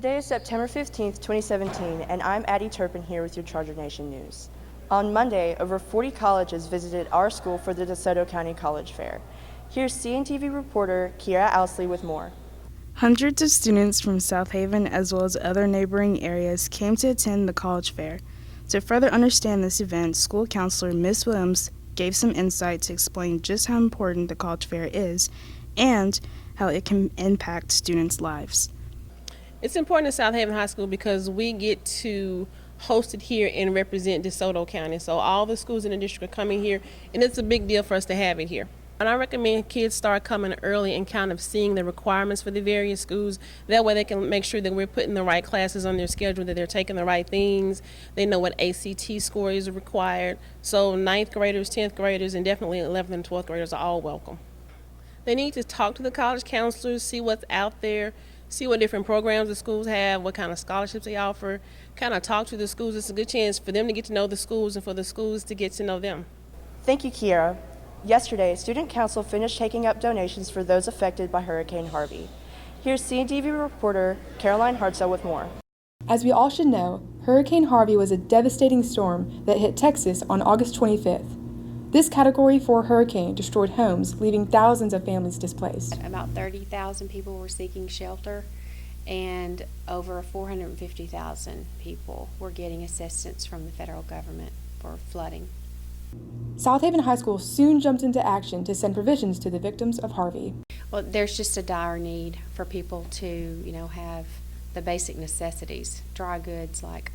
Today is September 15th, 2017, and I'm Addie Turpin here with your Charger Nation News. On Monday, over 40 colleges visited our school for the DeSoto County College Fair. Here's CNTV reporter Kiera Owsley with more. Hundreds of students from South Haven as well as other neighboring areas came to attend the college fair. To further understand this event, school counselor Ms. Williams gave some insight to explain just how important the college fair is and how it can impact students' lives. It's important in South Haven High School because we get to host it here and represent DeSoto County. So all the schools in the district are coming here, and it's a big deal for us to have it here. And I recommend kids start coming early and kind of seeing the requirements for the various schools. That way they can make sure that we're putting the right classes on their schedule, that they're taking the right things. They know what ACT score is required. So 9th graders, 10th graders, and definitely 11th and 12th graders are all welcome. They need to talk to the college counselors, see what's out there, see what different programs the schools have, what kind of scholarships they offer, kind of talk to the schools. It's a good chance for them to get to know the schools and for the schools to get to know them. Thank you, Kiera. Yesterday, Student Council finished taking up donations for those affected by Hurricane Harvey. Here's CNTV reporter Caroline Hartzell with more. As we all should know, Hurricane Harvey was a devastating storm that hit Texas on August 25th. This Category 4 hurricane destroyed homes, leaving thousands of families displaced. About 30,000 people were seeking shelter, and over 450,000 people were getting assistance from the federal government for flooding. South Haven High School soon jumped into action to send provisions to the victims of Harvey. Well, there's just a dire need for people to, have the basic necessities, dry goods like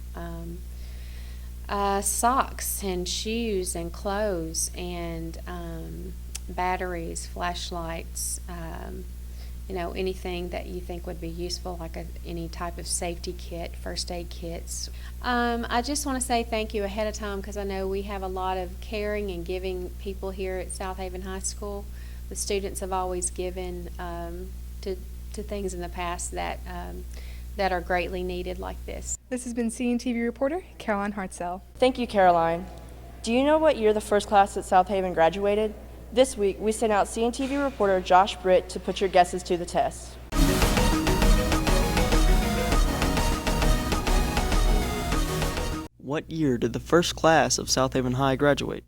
socks and shoes and clothes and batteries, flashlights, anything that you think would be useful, like any type of safety kit, first aid kits. I just want to say thank you ahead of time because I know we have a lot of caring and giving people here at South Haven High School. The students have always given to things in the past that are greatly needed like this. This has been CNTV reporter Caroline Hartzell. Thank you, Caroline. Do you know what year the first class at South Haven graduated? This week, we sent out CNTV reporter Josh Britt to put your guesses to the test. What year did the first class of South Haven High graduate?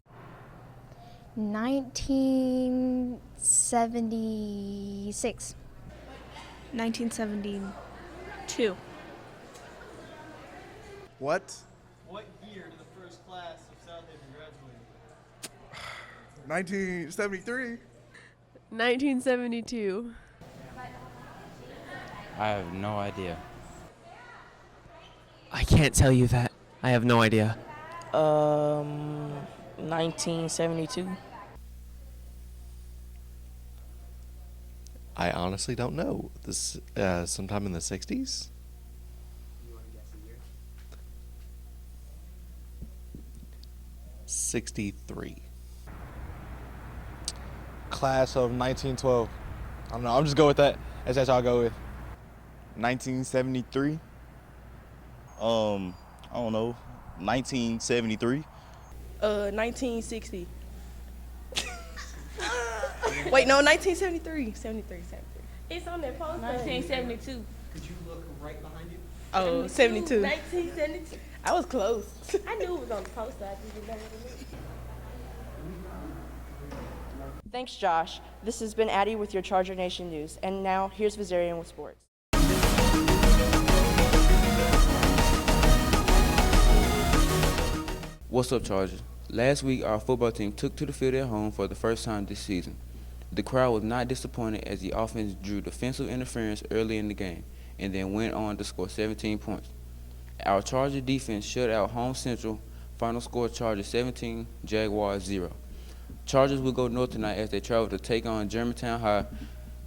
1976. 1972. What? What year did the first class of South Haven graduate? 1973. 1972. I have no idea. I can't tell you that. I have no idea. 1972. I honestly don't know. This sometime in the 60s? You want to guess a year? 63. Class of 1912. I don't know. I'm just go with that. That's what I'll go with. 1973. I don't know. 1973. 1960. Wait, no, 1973. 73. It's on that poster. 1972. Could you look right behind you? Oh, 72. 1972. I was close. I knew it was on the poster. I just didn't know what it was. Thanks, Josh. This has been Addie with your Charger Nation News. And now, here's Vizarian with sports. What's up, Chargers? Last week, our football team took to the field at home for the first time this season. The crowd was not disappointed as the offense drew defensive interference early in the game and then went on to score 17 points. Our Charger defense shut out Home Central. Final score: Chargers 17, Jaguars 0. Chargers will go north tonight as they travel to take on Germantown High.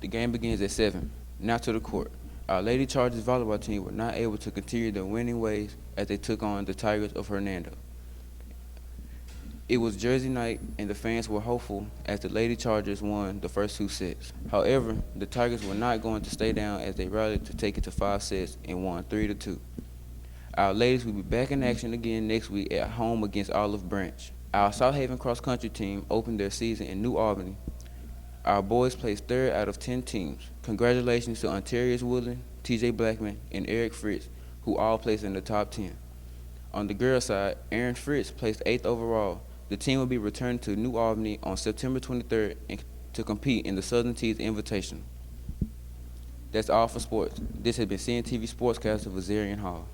The game begins at 7. Now to the court. Our Lady Chargers volleyball team were not able to continue their winning ways as they took on the Tigers of Hernando. It was Jersey night, and the fans were hopeful as the Lady Chargers won the first 2 sets. However, the Tigers were not going to stay down as they rallied to take it to 5 sets and won 3-2. Our ladies will be back in action again next week at home against Olive Branch. Our South Haven cross-country team opened their season in New Albany. Our boys placed 3rd out of 10 teams. Congratulations to Ontarius Woodland, TJ Blackman, and Eric Fritz, who all placed in the top 10. On the girls' side, Aaron Fritz placed 8th overall. The team will be returning to New Albany on September 23rd to compete in the Southern Tees Invitational. That's all for sports. This has been CNTV Sportscaster Vazarian Hall.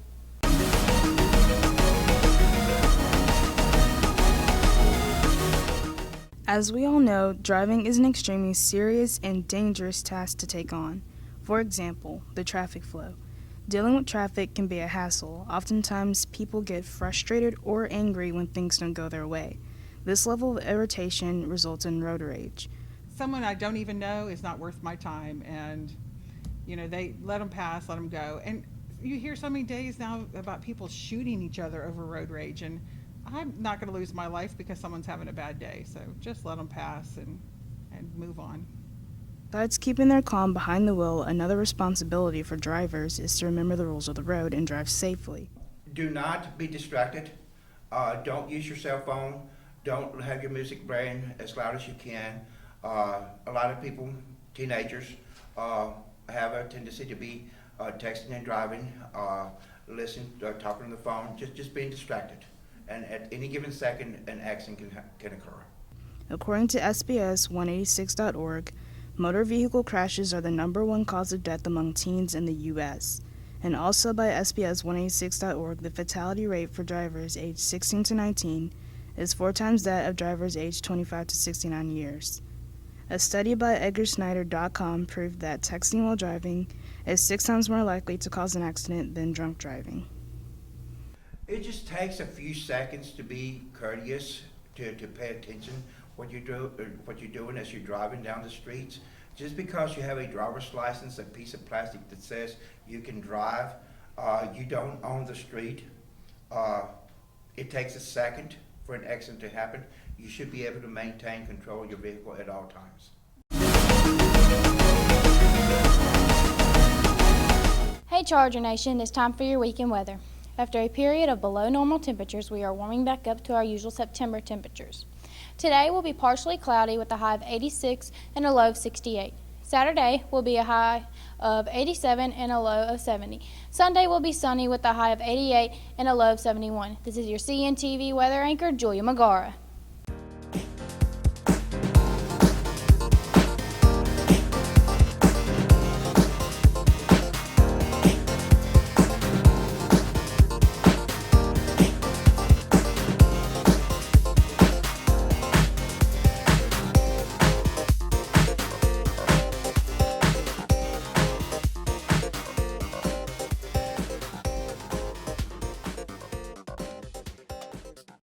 As we all know, driving is an extremely serious and dangerous task to take on. For example, the traffic flow. Dealing with traffic can be a hassle. Oftentimes, people get frustrated or angry when things don't go their way. This level of irritation results in road rage. Someone I don't even know is not worth my time, and they let them pass, let them go. And you hear so many days now about people shooting each other over road rage, and I'm not going to lose my life because someone's having a bad day. So just let them pass and move on. Besides keeping their calm behind the wheel, another responsibility for drivers is to remember the rules of the road and drive safely. Do not be distracted. Don't use your cell phone. Don't have your music playing as loud as you can. A lot of people, teenagers, have a tendency to be texting and driving, listening, talking on the phone, just being distracted. And at any given second, an accident can occur. According to SBS186.org, motor vehicle crashes are the #1 cause of death among teens in the U.S. And also by SBS186.org, the fatality rate for drivers aged 16 to 19 is 4 times that of drivers aged 25 to 69 years. A study by EdgarSnyder.com proved that texting while driving is 6 times more likely to cause an accident than drunk driving. It just takes a few seconds to be courteous, to pay attention what you're doing as you're driving down the streets. Just because you have a driver's license, a piece of plastic that says you can drive, you don't own the street. It takes a second for an accident to happen. You should be able to maintain control of your vehicle at all times. Hey Charger Nation, it's time for your weekend weather. After a period of below normal temperatures, we are warming back up to our usual September temperatures. Today will be partially cloudy with a high of 86 and a low of 68. Saturday will be a high of 87 and a low of 70. Sunday will be sunny with a high of 88 and a low of 71. This is your CNTV weather anchor, Julia Magara.